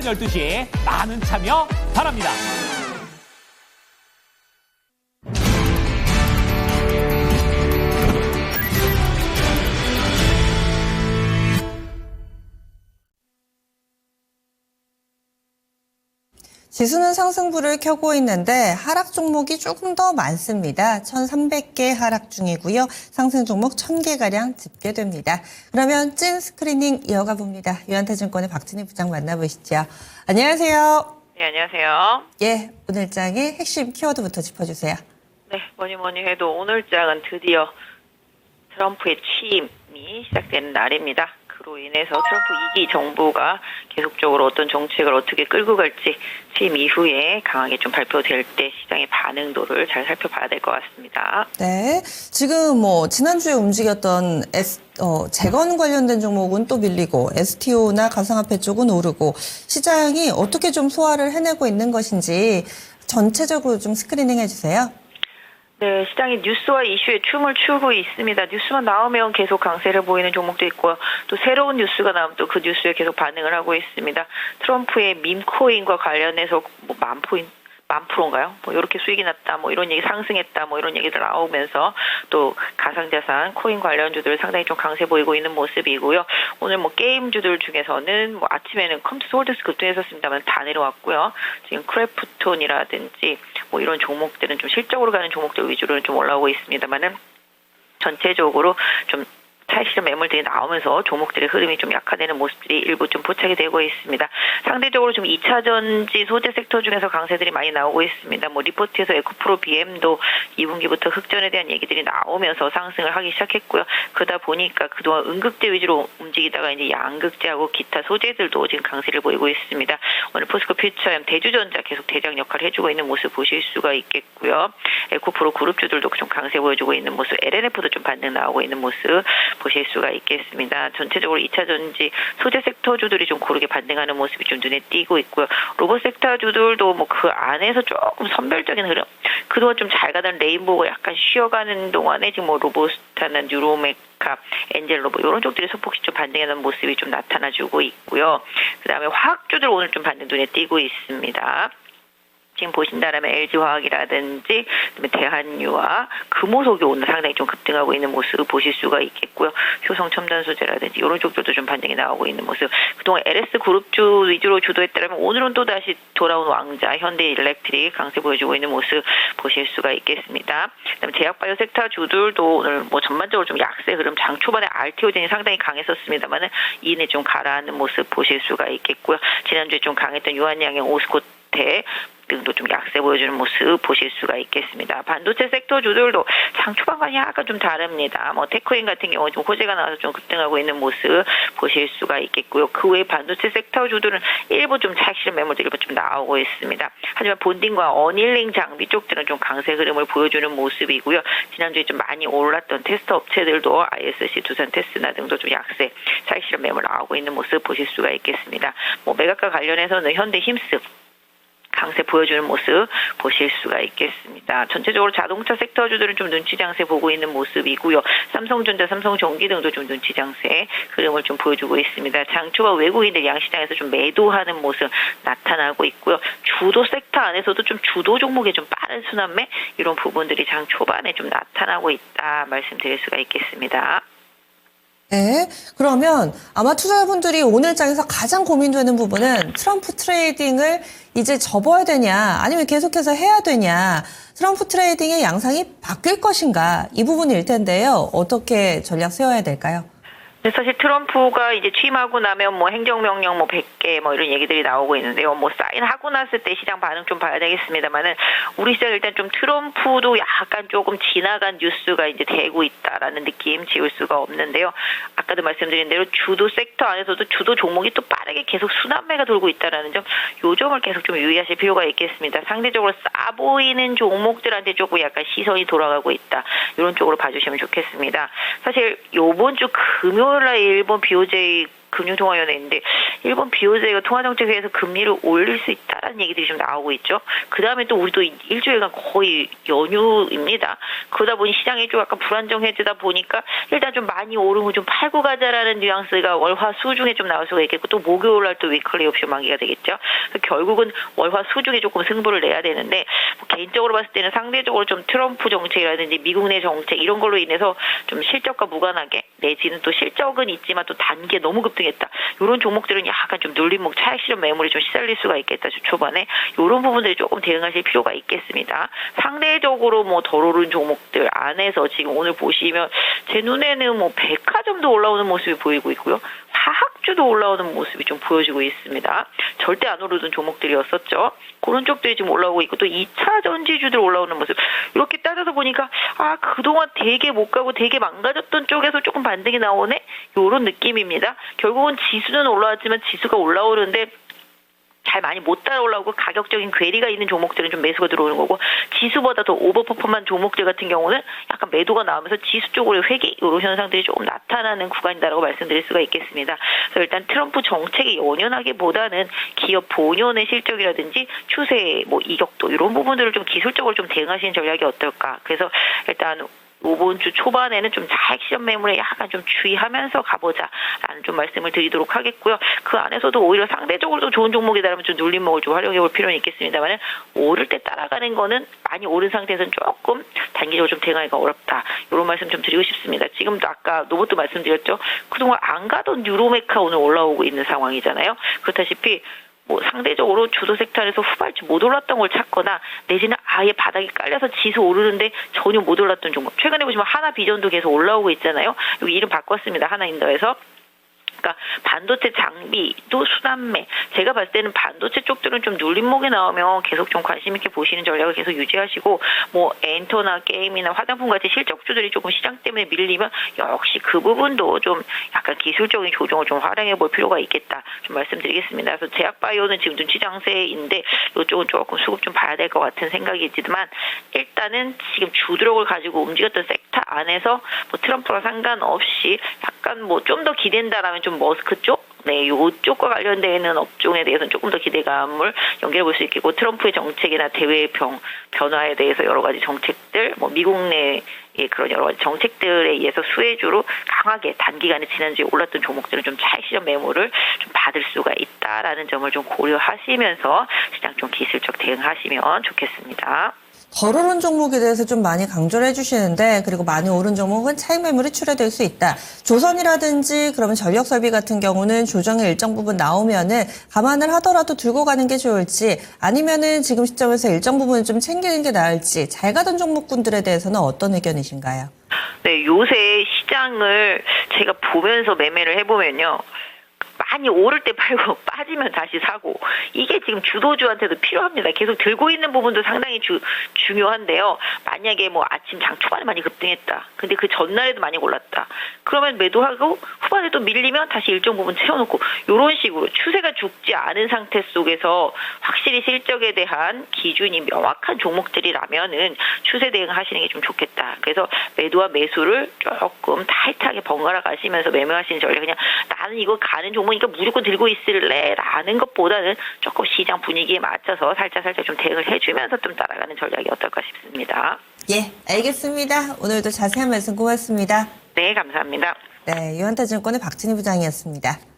12시에 많은 참여 바랍니다. 지수는 상승부를 켜고 있는데 하락 종목이 조금 더 많습니다. 1,300개 하락 중이고요. 상승 종목 1,000개가량 집계됩니다. 그러면 찐 스크리닝 이어가 봅니다. 유한타증권의 박진희 부장 만나보시죠. 안녕하세요. 네, 안녕하세요. 예, 오늘장의 핵심 키워드부터 짚어주세요. 네, 뭐니 해도 오늘장은 드디어 트럼프의 취임이 시작되는 날입니다. 그로 인해서 트럼프 2기 정부가 계속적으로 어떤 정책을 어떻게 끌고 갈지 취임 이후에 강하게 좀 발표될 때 시장의 반응도를 잘 살펴봐야 될 것 같습니다. 네, 지금 지난주에 움직였던 재건 관련된 종목은 또 밀리고 STO나 가상화폐 쪽은 오르고 시장이 어떻게 좀 소화를 해내고 있는 것인지 전체적으로 좀 스크리닝 해주세요. 네, 시장이 뉴스와 이슈에 춤을 추고 있습니다. 뉴스만 나오면 계속 강세를 보이는 종목도 있고요. 또 새로운 뉴스가 나오면 또 그 뉴스에 계속 반응을 하고 있습니다. 트럼프의 밈코인과 관련해서 만 프로인가요? 이렇게 수익이 났다, 이런 얘기 상승했다, 이런 얘기들 나오면서 또 가상자산, 코인 관련주들 상당히 좀 강세 보이고 있는 모습이고요. 오늘 게임주들 중에서는 아침에는 컴투스 홀드스 급등했었습니다만 다 내려왔고요. 지금 크래프톤이라든지 이런 종목들은 좀 실적으로 가는 종목들 위주로는 좀 올라오고 있습니다만은 전체적으로 좀 사실은 매물들이 나오면서 종목들의 흐름이 좀 약화되는 모습들이 일부 좀 포착이 되고 있습니다. 상대적으로 좀 2차 전지 소재 섹터 중에서 강세들이 많이 나오고 있습니다. 리포트에서 에코프로 BM도 2분기부터 흑전에 대한 얘기들이 나오면서 상승을 하기 시작했고요. 그러다 보니까 그동안 음극재 위주로 움직이다가 이제 양극재하고 기타 소재들도 지금 강세를 보이고 있습니다. 오늘 포스코 퓨처엠 대주전자 계속 대장 역할을 해주고 있는 모습 보실 수가 있겠고요. 에코프로 그룹주들도 좀 강세 보여주고 있는 모습, LNF도 좀 반등 나오고 있는 모습 보실 수가 있겠습니다. 전체적으로 2차 전지 소재 섹터주들이 좀 고르게 반등하는 모습이 좀 눈에 띄고 있고요. 로봇 섹터주들도 그 안에서 조금 선별적인 흐름, 그동안 좀 잘 가던 레인보우가 약간 쉬어가는 동안에 지금 로보스타나 뉴로메카, 엔젤로보 이런 쪽들이 소폭씩 좀 반등하는 모습이 좀 나타나주고 있고요. 그 다음에 화학주들 오늘 좀 반등 눈에 띄고 있습니다. 지금 보신다라면 LG화학이라든지 그다음에 대한유와 금호석이 오늘 상당히 좀 급등하고 있는 모습 보실 수가 있겠고요. 효성첨단소재라든지 이런 쪽들도 좀 반등이 나오고 있는 모습. 그동안 LS그룹주 위주로 주도했다면 오늘은 또 다시 돌아온 왕자 현대일렉트릭 강세 보여주고 있는 모습 보실 수가 있겠습니다. 그다음에 제약바이오 섹터 주들도 오늘 전반적으로 좀 약세 흐름, 장 초반에 RTO젠이 상당히 강했었습니다만은 이내 좀 가라앉는 모습 보실 수가 있겠고요. 지난주에 좀 강했던 유한양행 오스코테 등도 좀 약세 보여주는 모습 보실 수가 있겠습니다. 반도체 섹터 주들도 장 초반과 약간 좀 다릅니다. 테크인 같은 경우 좀 호재가 나와서 좀 급등하고 있는 모습 보실 수가 있겠고요. 그 외에 반도체 섹터 주들은 일부 좀 차익실현 매물들이 좀 나오고 있습니다. 하지만 본딩과 어닐링 장비 쪽들은 좀 강세 흐름을 보여주는 모습이고요. 지난주에 좀 많이 올랐던 테스트 업체들도 ISC, 두산 테스나 등도 좀 약세 차익실현 매물 나오고 있는 모습 보실 수가 있겠습니다. 매각과 관련해서는 현대 힘스 강세 보여주는 모습 보실 수가 있겠습니다. 전체적으로 자동차 섹터주들은 좀 눈치 장세 보고 있는 모습이고요. 삼성전자, 삼성전기 등도 좀 눈치 장세 흐름을 좀 보여주고 있습니다. 장초반 외국인들 양시장에서 좀 매도하는 모습 나타나고 있고요. 주도 섹터 안에서도 좀 주도 종목의 좀 빠른 순환매 이런 부분들이 장 초반에 좀 나타나고 있다 말씀드릴 수가 있겠습니다. 네, 그러면 아마 투자자분들이 오늘장에서 가장 고민되는 부분은 트럼프 트레이딩을 이제 접어야 되냐 아니면 계속해서 해야 되냐, 트럼프 트레이딩의 양상이 바뀔 것인가, 이 부분일 텐데요. 어떻게 전략 세워야 될까요? 사실 트럼프가 이제 취임하고 나면 행정명령 100개 이런 얘기들이 나오고 있는데요. 사인하고 났을 때 시장 반응 좀 봐야 되겠습니다만은 우리 시장 일단 좀 트럼프도 약간 조금 지나간 뉴스가 이제 되고 있다라는 느낌 지울 수가 없는데요. 아까도 말씀드린 대로 주도 섹터 안에서도 주도 종목이 또 빠르게 계속 순환매가 돌고 있다라는 점, 요 점을 계속 좀 유의하실 필요가 있겠습니다. 상대적으로 싸 보이는 종목들한테 조금 약간 시선이 돌아가고 있다. 이런 쪽으로 봐주시면 좋겠습니다. 사실 요번 주 금요일날 일본 BOJ 금융통화위원회인데 일본 BOJ가 통화정책회의에서 금리를 올릴 수 있다라는 얘기들이 좀 나오고 있죠. 그 다음에 또 우리도 일주일간 거의 연휴입니다. 그러다 보니 시장이 좀 약간 불안정해지다 보니까 일단 좀 많이 오르고 좀 팔고 가자라는 뉘앙스가 월화수 중에 좀 나올 수가 있겠고 또 목요일 날 또 위클리 옵션 만기가 되겠죠. 결국은 월화수 중에 조금 승부를 내야 되는데 뭐 개인적으로 봤을 때는 상대적으로 좀 트럼프 정책이라든지 미국 내 정책 이런 걸로 인해서 좀 실적과 무관하게 내지는 또 실적은 있지만 또 단기에 너무 급등했다. 이런 종목들은 약간 좀 눌림목 차익 실현 매물이 좀 시달릴 수가 있겠다. 초반에 이런 부분들이 조금 대응하실 필요가 있겠습니다. 상대적으로 뭐 덜 오른 종목들 안에서 지금 오늘 보시면 제 눈에는 뭐 백화점도 올라오는 모습이 보이고 있고요. 화학주도 올라오는 모습이 좀 보여지고 있습니다. 절대 안 오르던 종목들이었었죠. 그런 쪽들이 지금 올라오고 있고 또 2차 전지주들 올라오는 모습. 이렇게 따져서 보니까 그동안 되게 못 가고 되게 망가졌던 쪽에서 조금 반등이 나오네? 이런 느낌입니다. 결국은 지수는 올라왔지만 지수가 올라오는데 잘 많이 못 따라 올라오고 가격적인 괴리가 있는 종목들은 좀 매수가 들어오는 거고 지수보다 더 오버퍼폼한 종목들 같은 경우는 약간 매도가 나오면서 지수 쪽으로 회귀 이런 현상들이 조금 나타나는 구간이다라고 말씀드릴 수가 있겠습니다. 그래서 일단 트럼프 정책에 연연하기보다는 기업 본연의 실적이라든지 추세, 뭐 이격도 이런 부분들을 좀 기술적으로 좀 대응하시는 전략이 어떨까. 그래서 일단 이번 주 초반에는 좀 차익 실현 매물에 약간 좀 주의하면서 가보자라는 좀 말씀을 드리도록 하겠고요. 그 안에서도 오히려 상대적으로도 좋은 종목이다라면 좀 눌림목을 좀 활용해 볼 필요는 있겠습니다만 오를 때 따라가는 거는 많이 오른 상태에서는 조금 단기적으로 좀 대응하기가 어렵다. 이런 말씀 좀 드리고 싶습니다. 지금도 아까 로봇도 말씀드렸죠. 그동안 안 가던 유로메카 오늘 올라오고 있는 상황이잖아요. 그렇다시피 뭐 상대적으로 주도 섹터에서 후발주 못 올랐던 걸 찾거나 내지는 아예 바닥에 깔려서 지수 오르는데 전혀 못 올랐던 종목. 최근에 보시면 하나비전도 계속 올라오고 있잖아요. 여기 이름 바꿨습니다. 하나인더에서. 그러니까 반도체 장비도 순환매. 제가 봤을 때는 반도체 쪽들은 좀 눌림목에 나오면 계속 좀 관심 있게 보시는 전략을 계속 유지하시고 뭐 엔터나 게임이나 화장품 같은 실적주들이 조금 시장 때문에 밀리면 역시 그 부분도 좀 약간 기술적인 조정을 좀 활용해 볼 필요가 있겠다. 좀 말씀드리겠습니다. 그래서 제약바이오는 지금 눈치 장세인데 이쪽은 조금 수급 좀 봐야 될 것 같은 생각이지만 일단은 지금 주드럭을 가지고 움직였던 섹터 안에서 뭐 트럼프랑 상관없이 약간 뭐 좀 더 기댄다라면 좀 머스크 쪽? 네, 요쪽과 관련되어 있는 업종에 대해서는 조금 더 기대감을 연결해 볼 수 있겠고 트럼프의 정책이나 대외 변화에 대해서 여러 가지 정책들, 뭐 미국 내 그런 여러 가지 정책들에 의해서 수혜주로 강하게 단기간에 지난주에 올랐던 종목들은 좀 차익 실현 매물을 좀 받을 수가 있다라는 점을 좀 고려하시면서 시장 좀 기술적 대응하시면 좋겠습니다. 덜 오른 종목에 대해서 좀 많이 강조를 해주시는데 그리고 많이 오른 종목은 차익 매물이 출회될 수 있다. 조선이라든지 그러면 전력설비 같은 경우는 조정의 일정 부분 나오면은 감안을 하더라도 들고 가는 게 좋을지 아니면은 지금 시점에서 일정 부분 좀 챙기는 게 나을지 잘 가던 종목군들에 대해서는 어떤 의견이신가요? 네, 요새 시장을 제가 보면서 매매를 해보면요. 많이 오를 때 팔고 빠지면 다시 사고 이게 지금 주도주한테도 필요합니다. 계속 들고 있는 부분도 상당히 중요한데요. 만약에 뭐 아침 장 초반에 많이 급등했다. 근데 그 전날에도 많이 올랐다. 그러면 매도하고 후반에 또 밀리면 다시 일정 부분 채워놓고 이런 식으로 추세가 죽지 않은 상태 속에서 확실히 실적에 대한 기준이 명확한 종목들이라면은 추세 대응하시는 게 좀 좋겠다. 그래서 매도와 매수를 조금 타이트하게 번갈아 가시면서 매매하시는 전략 그냥 나는 이거 가는 종목이니까 무조건 들고 있을래 라는 것보다는 조금 시장 분위기에 맞춰서 살짝 좀 대응을 해주면서 좀 따라가는 전략이 어떨까 싶습니다. 예, 알겠습니다. 오늘도 자세한 말씀 고맙습니다. 네, 감사합니다. 네, 유한타증권의 박진희 부장이었습니다.